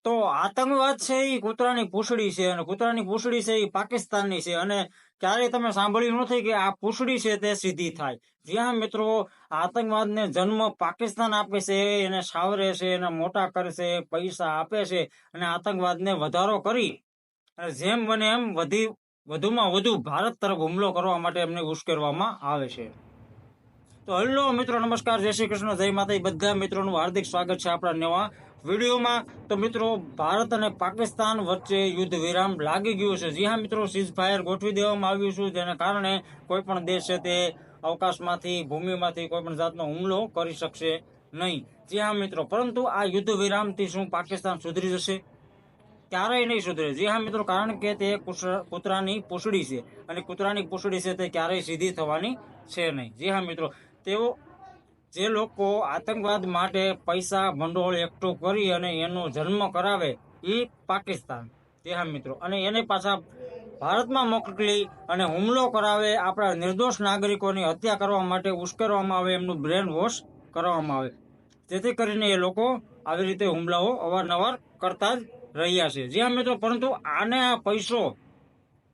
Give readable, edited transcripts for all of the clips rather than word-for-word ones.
તો આતંકવાદ છે એ કૂતરાની પૂંછડી છે, અને કૂતરાની પૂંછડી છે એ પાકિસ્તાનની છે, અને ક્યારેય તમે સાંભળ્યું નથી કે આ પૂંછડી છે તે સીધી થાય. જ્યાં મિત્રો આતંકવાદને જન્મ પાકિસ્તાન આપે છે, એને સાવરે છે, એને મોટા કરે છે, પૈસા આપે છે, અને આતંકવાદને વધારો કરી અને જેમ બને એમ વધુમાં વધુ ભારત તરફ હુમલો કરવા માટે એમને ઉશ્કેરવામાં આવે છે. તો હેલો મિત્રો, નમસ્કાર, જય શ્રી કૃષ્ણ, જય માતા. બધા મિત્રોનું હાર્દિક સ્વાગત છે આપણા નવા વિડીયોમાં. તો મિત્રો, ભારત અને પાકિસ્તાન વચ્ચે યુદ્ધ વિરામ લાગી ગયું છે. જી હા મિત્રો, સીઝ ફાયર ગોઠવી દેવામાં આવ્યું છે, જેના કારણે કોઈ પણ દેશ છે તે અવકાશમાંથી, ભૂમિમાંથી કોઈ પણ જાતનો હુમલો કરી શકશે નહીં. જી હા મિત્રો, પરંતુ આ યુદ્ધ વિરામથી શું પાકિસ્તાન સુધરી જશે? ક્યારેય નહીં સુધરે. જી હા મિત્રો, કારણ કે તે કૂતરાની પૂંછડી છે, અને કૂતરાની પૂંછડી છે તે ક્યારેય સીધી થવાની છે નહીં. જી હા મિત્રો, તેઓ જે લોકો આતંકવાદ માટે પૈસા ભંડોળ એકઠું કરી અને એનો જન્મ કરાવે એ પાકિસ્તાન. જી હા મિત્રો, અને એને પાછા ભારતમાં મોકલી અને હુમલો કરાવે, આપણા નિર્દોષ નાગરિકોની હત્યા કરવા માટે ઉશ્કેરવામાં આવે, એમનું બ્રેન વોશ કરવામાં આવે, જેથી કરીને એ લોકો આવી રીતે હુમલાઓ અવારનવાર કરતા જ રહ્યા છે. જી હા મિત્રો, પરંતુ આને આ પૈસો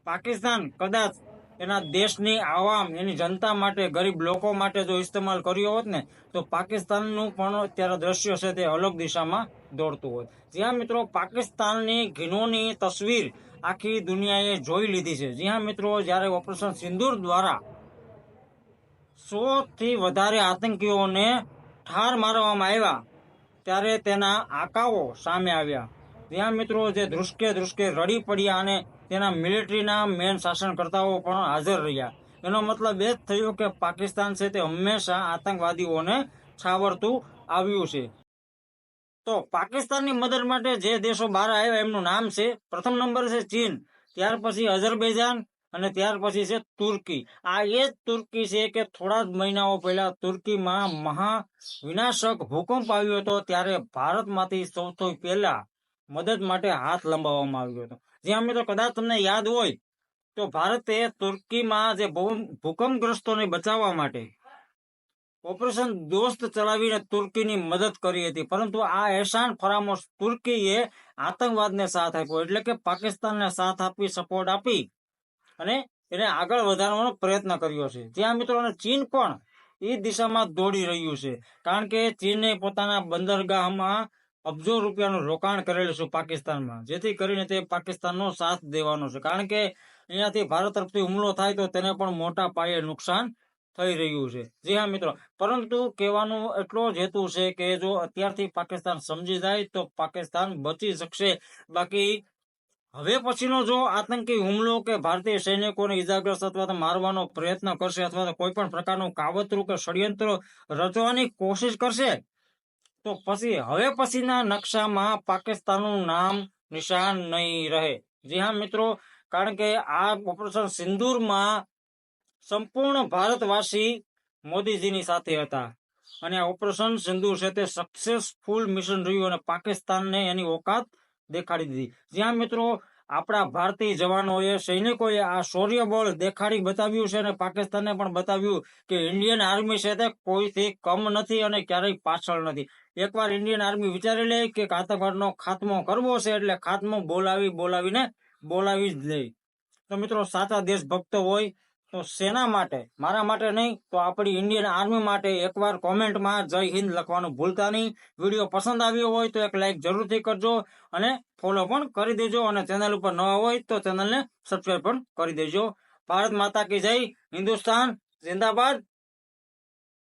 પાકિસ્તાન કદાચ એના દેશની આવામ, એની જનતા માટે, ગરીબ લોકો માટે જો ઇસ્તેમાલ કર્યો હોત ને, તો પાકિસ્તાનનું પણ અત્યારે દ્રશ્ય છે તે અલગ દિશામાં દોડતું હોત. જ્યાં મિત્રો પાકિસ્તાનની ઘીનોની તસવીર આખી દુનિયાએ જોઈ લીધી છે. જી હા મિત્રો, જ્યારે ઓપરેશન સિંદૂર દ્વારા 100 થી વધારે આતંકીઓને ઠાર મારવામાં આવ્યા, ત્યારે તેના આંકાઓ સામે આવ્યા. ત્યાં મિત્રો જે ધ્રુસકે રડી પડ્યા, અને તેના મિલિટરીના મેન શાસનકર્તાઓ પણ હાજર રહ્યા. એનો મતલબ એ જ થયો કે પાકિસ્તાન છે તે હંમેશા આતંકવાદીઓને છાવરતું આવ્યું છે. તો પાકિસ્તાનની મદદ માટે જે દેશો બહાર આવ્યા એમનું નામ છે, પ્રથમ નંબર છે ચીન, ત્યાર પછી અઝરબૈજાન, અને ત્યાર પછી છે તુર્કી. આ એ જ તુર્કી છે કે થોડા જ મહિનાઓ પહેલા તુર્કીમાં મહા વિનાશક ભૂકંપ આવ્યો હતો, ત્યારે ભારતમાંથી સૌથી પહેલા મદદ માટે હાથ લંબાવવામાં આવ્યો હતો. જ્યાં મિત્રો કદાચ તમને યાદ હોય તો ભારતે તુર્કીમાં જે ભૂકંપગ્રસ્તોને બચાવવા માટે ઓપરેશન દોસ્ત ચલાવીને તુર્કીની મદદ કરી હતી, પરંતુ આ એહસાન ફરામોશ તુર્કીએ આતંકવાદને સાથ આપ્યો, એટલે કે પાકિસ્તાનને સાથ આપી, સપોર્ટ આપી અને એને આગળ વધારવાનો પ્રયત્ન કર્યો છે. જ્યાં મિત્રો ચીન પણ એ દિશામાં દોડી રહ્યું છે, કારણ કે ચીને પોતાના બંદરગાહમાં અબજો રૂપિયાનું રોકાણ કરેલું છે પાકિસ્તાનમાં, જેથી કરીને તે પાકિસ્તાનનો સાથ દેવાનો છે, કારણ કે અહીંયાથી ભારત તરફથી હુમલો થાય તો તેને પણ મોટા પાયે નુકસાન થઈ રહ્યું છે. જી હા મિત્રો, પરંતુ કહેવાનું એટલો જ હેતુ છે કે જો અત્યારથી પાકિસ્તાન સમજી જાય તો પાકિસ્તાન બચી શકશે. બાકી હવે પછીનો જો આતંકી હુમલો કે ભારતીય સૈનિકોને ઇજાગ્રસ્ત અથવા તો મારવાનો પ્રયત્ન કરશે, અથવા તો કોઈ પણ પ્રકારનું કાવતરું કે ષડયંત્ર રચવાની કોશિશ કરશે, તો પછી હવે પછીના નકશામાં પાકિસ્તાનનું નામ નિશાન નહીં રહે. જી હા મિત્રો, કારણ કે આ ઓપરેશન સિંદૂરમાં સંપૂર્ણ ભારતવાસી મોદીજીની સાથે હતા, અને આ ઓપરેશન સિંદૂર છે તે સક્સેસફુલ મિશન રહ્યું, અને પાકિસ્તાનને એની ઓકાત દેખાડી દીધી. જ્યાં મિત્રો આપણા ભારતીય જવાનોએ, સૈનિકોએ આ શૌર્યબળ દેખાડી બતાવ્યું છે, અને પાકિસ્તાનને પણ બતાવ્યું કે ઇન્ડિયન આર્મી છે તે કોઈથી કમ નથી અને ક્યારેય પાછળ નથી. એકવાર ઇન્ડિયન આર્મી વિચારી લે કે આતંકવાદનો ખાત્મો કરવો છે, એટલે ખાત્મો બોલાવી જ લે. તો મિત્રો સાચા દેશભક્તો હોય તો સેના માટે, મારા માટે નહીં તો આપણી ઇન્ડિયન આર્મી માટે એકવાર કોમેન્ટમાં જય હિન્દ લખવાનું ભૂલતા નહીં. વિડીયો પસંદ આવ્યો હોય તો એક લાઈક જરૂરથી કરજો, અને ફોલો પણ કરી દેજો, અને ચેનલ ઉપર નવા હોય તો ચેનલને સબસ્ક્રાઈબ પણ કરી દેજો. ભારત માતા કી જય. હિન્દુસ્તાન જિંદાબાદ.